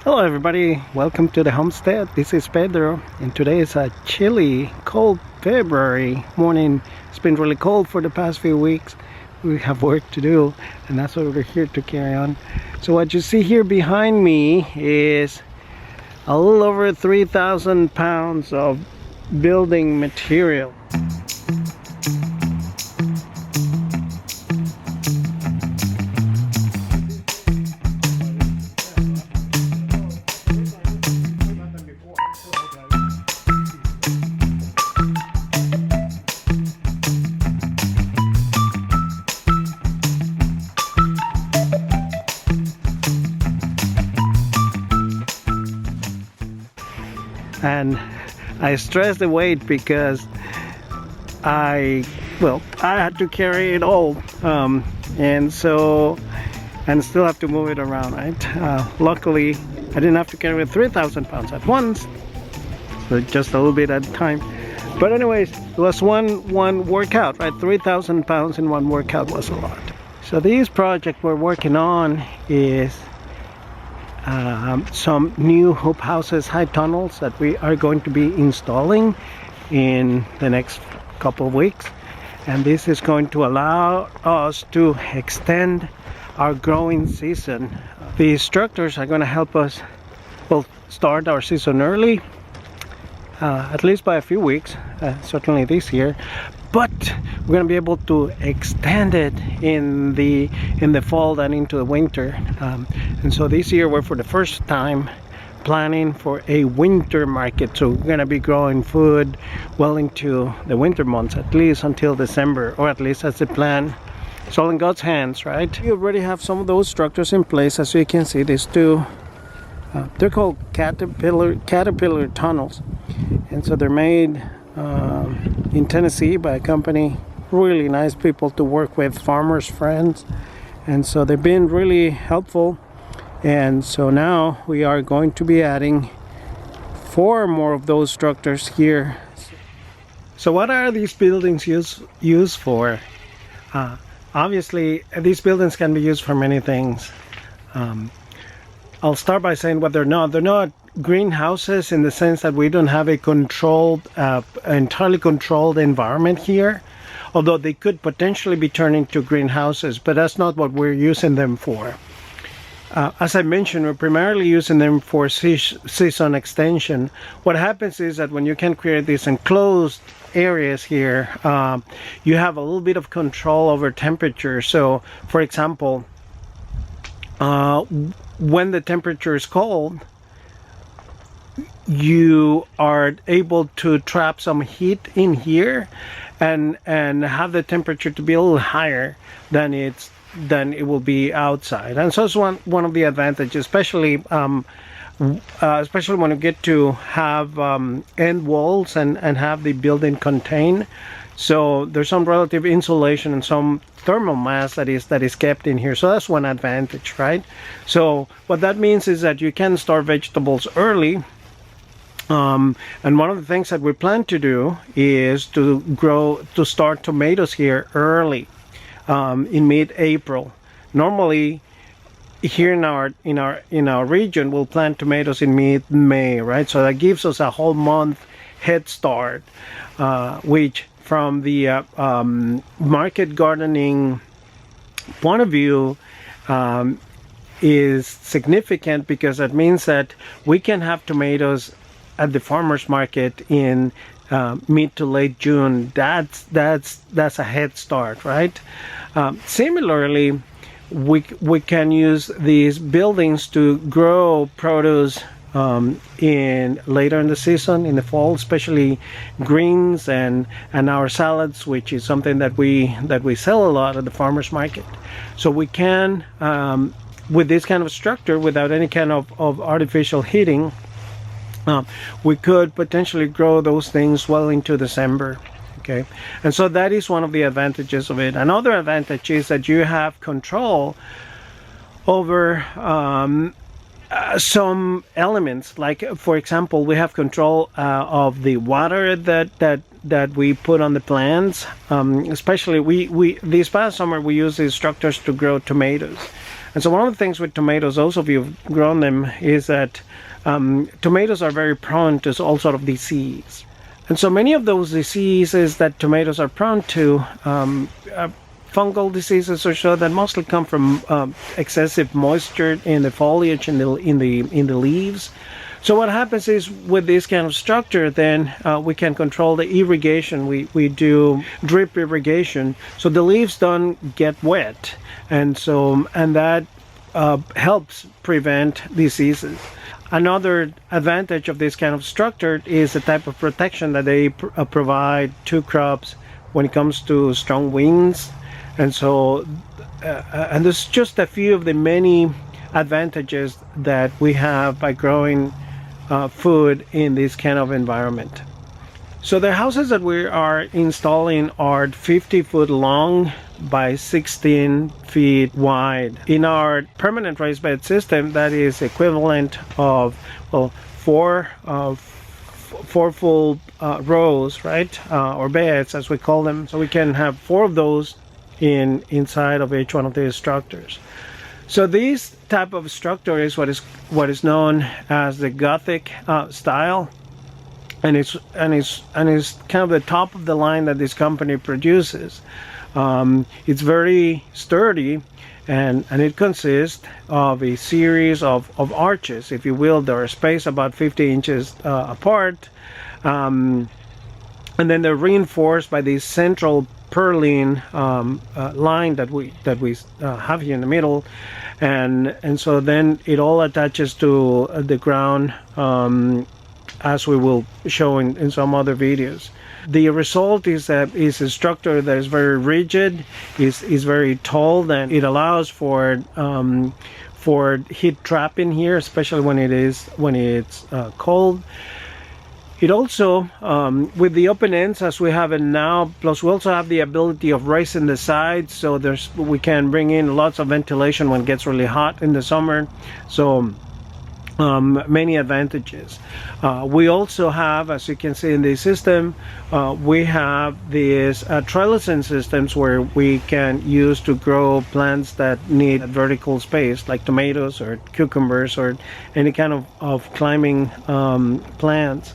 Hello everybody, welcome to the homestead. This is Pedro and today is a chilly, cold February morning. It's been really cold for the past few weeks. We have work to do and that's what we're here to carry on. So what you see here behind me is a little over 3,000 pounds of building material. And I stress the weight because I had to carry it all, and still have to move it around, right? Luckily I didn't have to carry 3,000 pounds at once, so just a little bit at a time. But anyways, it was one workout, right? 3,000 pounds in one workout was a lot. So this project we're working on is some new hoop houses, high tunnels that we are going to be installing in the next couple of weeks, and this is going to allow us to extend our growing season. These structures are going to help us start our season early, at least by a few weeks, certainly this year, but we're going to be able to extend it in the fall and into the winter. And so this year we're for the first time planning for a winter market, so we're going to be growing food well into the winter months, at least until December, or at least that's the plan. It's all in God's hands, right? We already have some of those structures in place. As you can see, these two they're called caterpillar tunnels, and so they're made in Tennessee by a company, really nice people to work with, farmers friends, and so they've been really helpful. And so now we are going to be adding 4 more of those structures here. So what are these buildings used for? Obviously these buildings can be used for many things. I'll start by saying what they're not. They're not greenhouses in the sense that we don't have a controlled, entirely controlled environment here, although they could potentially be turned into greenhouses, but that's not what we're using them for. As I mentioned, we're primarily using them for season extension. What happens is that when you can create these enclosed areas here, you have a little bit of control over temperature. So for example, when the temperature is cold, you are able to trap some heat in here and have the temperature to be a little higher than it will be outside. And so it's one of the advantages, especially when you get to have end walls and have the building contained. So there's some relative insulation and some thermal mass that is kept in here. So that's one advantage, right? So what that means is that you can start vegetables early. And one of the things that we plan to do is to start tomatoes here early, in mid-April. Normally here in our region we'll plant tomatoes in mid-May, right? So that gives us a whole month head start, which from the market gardening point of view is significant, because that means that we can have tomatoes at the farmers market in mid to late June. That's a head start, right? Similarly, we can use these buildings to grow produce later in the season, in the fall, especially greens and our salads, which is something that we sell a lot at the farmers market. So we can, with this kind of structure, without any kind of artificial heating, we could potentially grow those things well into December. Okay, and so that is one of the advantages of it. Another advantage is that you have control over some elements, like for example, we have control of the water that we put on the plants. Especially we this past summer we used these structures to grow tomatoes. And so one of the things with tomatoes, those of you who've grown them, is that tomatoes are very prone to all sort of disease. And so many of those diseases that tomatoes are prone to, fungal diseases or so, that mostly come from excessive moisture in the foliage, in the leaves. So what happens is, with this kind of structure, then we can control the irrigation. We do drip irrigation, so the leaves don't get wet, and that helps prevent diseases. Another advantage of this kind of structure is the type of protection that they provide to crops when it comes to strong winds. And so, and there's just a few of the many advantages that we have by growing food in this kind of environment. So the houses that we are installing are 50 foot long by 16 feet wide. In our permanent raised bed system, that is equivalent of, well, four full rows, right, or beds as we call them. So we can have 4 of those inside of each one of these structures. So this type of structure is what is known as the Gothic style, and it's kind of the top of the line that this company produces. It's very sturdy, and it consists of a series of arches, if you will. They are spaced about 50 inches apart, and then they're reinforced by this central purlin line that we have here in the middle, and so then it all attaches to the ground, as we will show in some other videos. The result is a structure that is very rigid, is very tall, and it allows for heat trapping here, especially when it's cold. It also, with the open ends as we have it now, plus we also have the ability of raising the sides, so we can bring in lots of ventilation when it gets really hot in the summer. So many advantages. We also have, as you can see in the system, we have these trellising systems where we can use to grow plants that need vertical space, like tomatoes or cucumbers or any kind of climbing plants.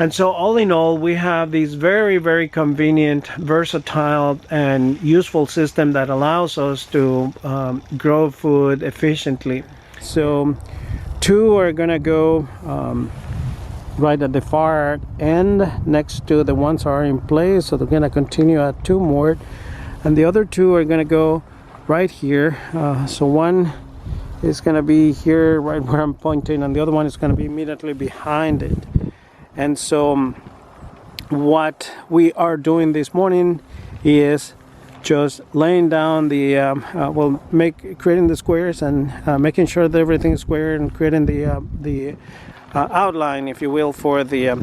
And so all in all, we have these very, very convenient, versatile, and useful system that allows us to grow food efficiently. So 2 are gonna go right at the far end next to the ones that are in place, so they're gonna continue at 2 more, and the other 2 are gonna go right here. So one is gonna be here right where I'm pointing, and the other one is gonna be immediately behind it. And so what we are doing this morning is just laying down the creating the squares and making sure that everything is square, and creating the outline, if you will, for the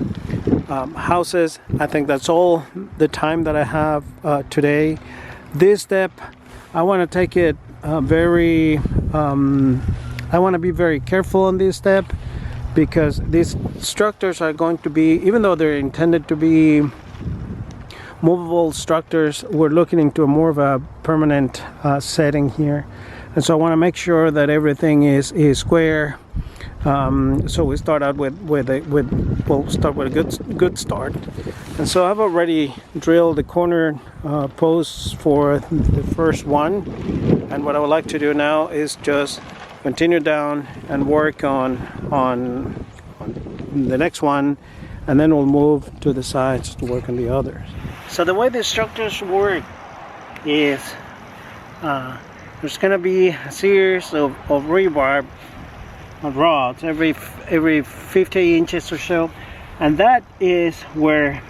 houses. I think that's all the time that I have today. This step, I want to take it I want to be very careful on this step, because these structures are going to be, even though they're intended to be movable structures, we're looking into a more of a permanent setting here, and so I want to make sure that everything is square. So we start out we'll start with a good start. And so I've already drilled the corner posts for the first one, and what I would like to do now is just continue down and work on the next one, and then we'll move to the sides to work on the others. So the way the structures work is there's going to be a series of rebar rods every 50 inches or so, and that is where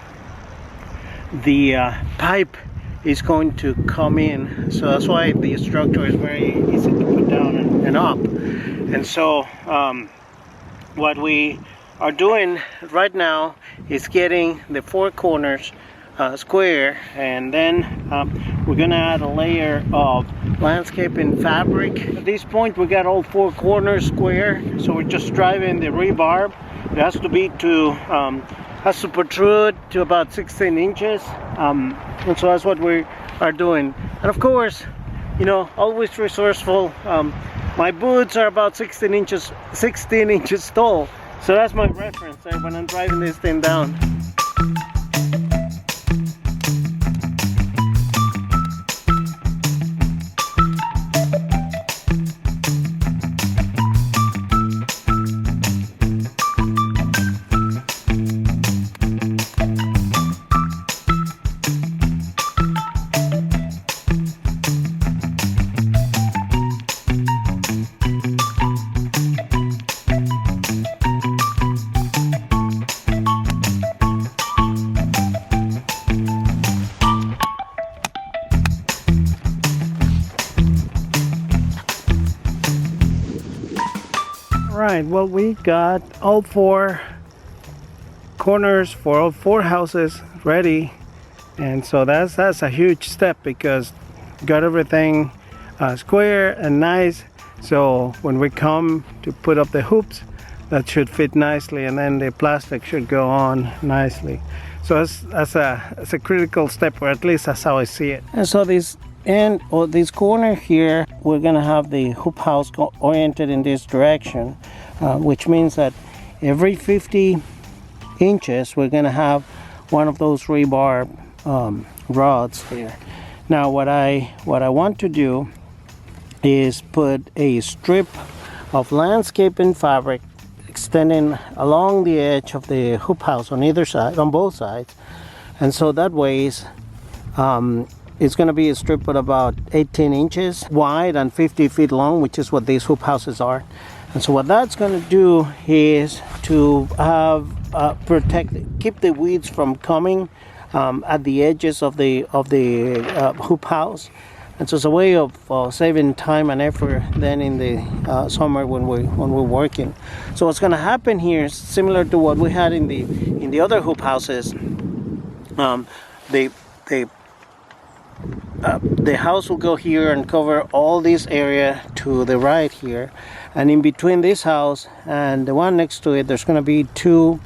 the pipe is going to come in. So that's why the structure is very easy to put down and up. And so what we are doing right now is getting the 4 corners square, and then we're gonna add a layer of landscaping fabric. At this point we got all 4 corners square, so we're just driving the rebar. It has to protrude to about 16 inches, and so that's what we are doing. And of course, you know, always resourceful. My boots are about 16 inches tall, so that's my reference when I'm driving this thing down. Right, well, we got all 4 corners for all 4 houses ready, and so that's a huge step because got everything square and nice. So when we come to put up the hoops, that should fit nicely, and then the plastic should go on nicely. So that's a critical step, or at least that's how I see it. And so this end or this corner here, we're gonna have the hoop house oriented in this direction, which means that every 50 inches we're gonna have one of those rebar rods here. Now what I want to do is put a strip of landscaping fabric extending along the edge of the hoop house on either side, on both sides, and so that way it's going to be a strip at about 18 inches wide and 50 feet long, which is what these hoop houses are. And so what that's going to do is to have keep the weeds from coming at the edges of the hoop house. And so it's a way of saving time and effort then in the summer when we're working. So what's going to happen here is similar to what we had in the other hoop houses. The house will go here and cover all this area to the right here, and in between this house and the one next to it, there's going to be 2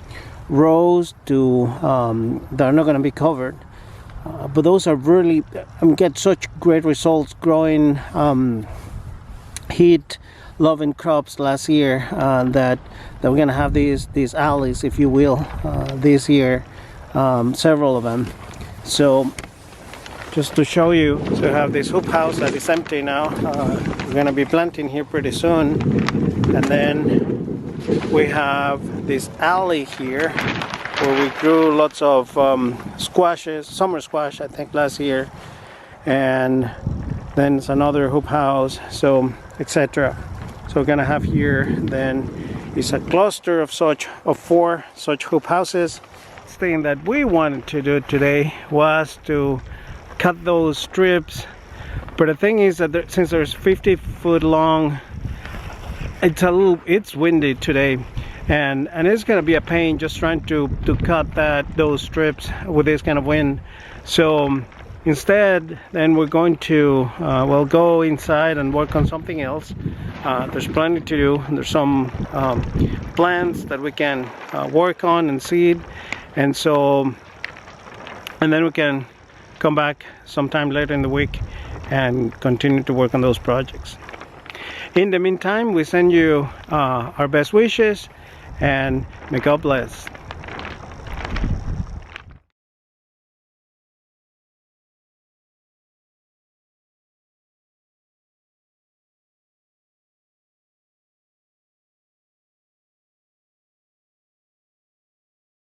rows that are not going to be covered. But those are really get such great results growing heat loving crops last year that we're going to have these alleys, if you will, this year, several of them. So just to show you, to have this hoop house that is empty now, we're going to be planting here pretty soon, and then we have this alley here where we grew lots of squashes, summer squash I think last year, and then it's another hoop house, so etc. So we're going to have here then is a cluster of 4 such hoop houses. The thing that we wanted to do today was to cut those strips, but the thing is that since there's 50-foot long, it's windy today, and it's going to be a pain just trying to cut those strips with this kind of wind. So instead then we're going to we'll go inside and work on something else. There's plenty to do. There's some plants that we can work on and seed, and then we can come back sometime later in the week and continue to work on those projects. In the meantime, we send you our best wishes, and may God bless.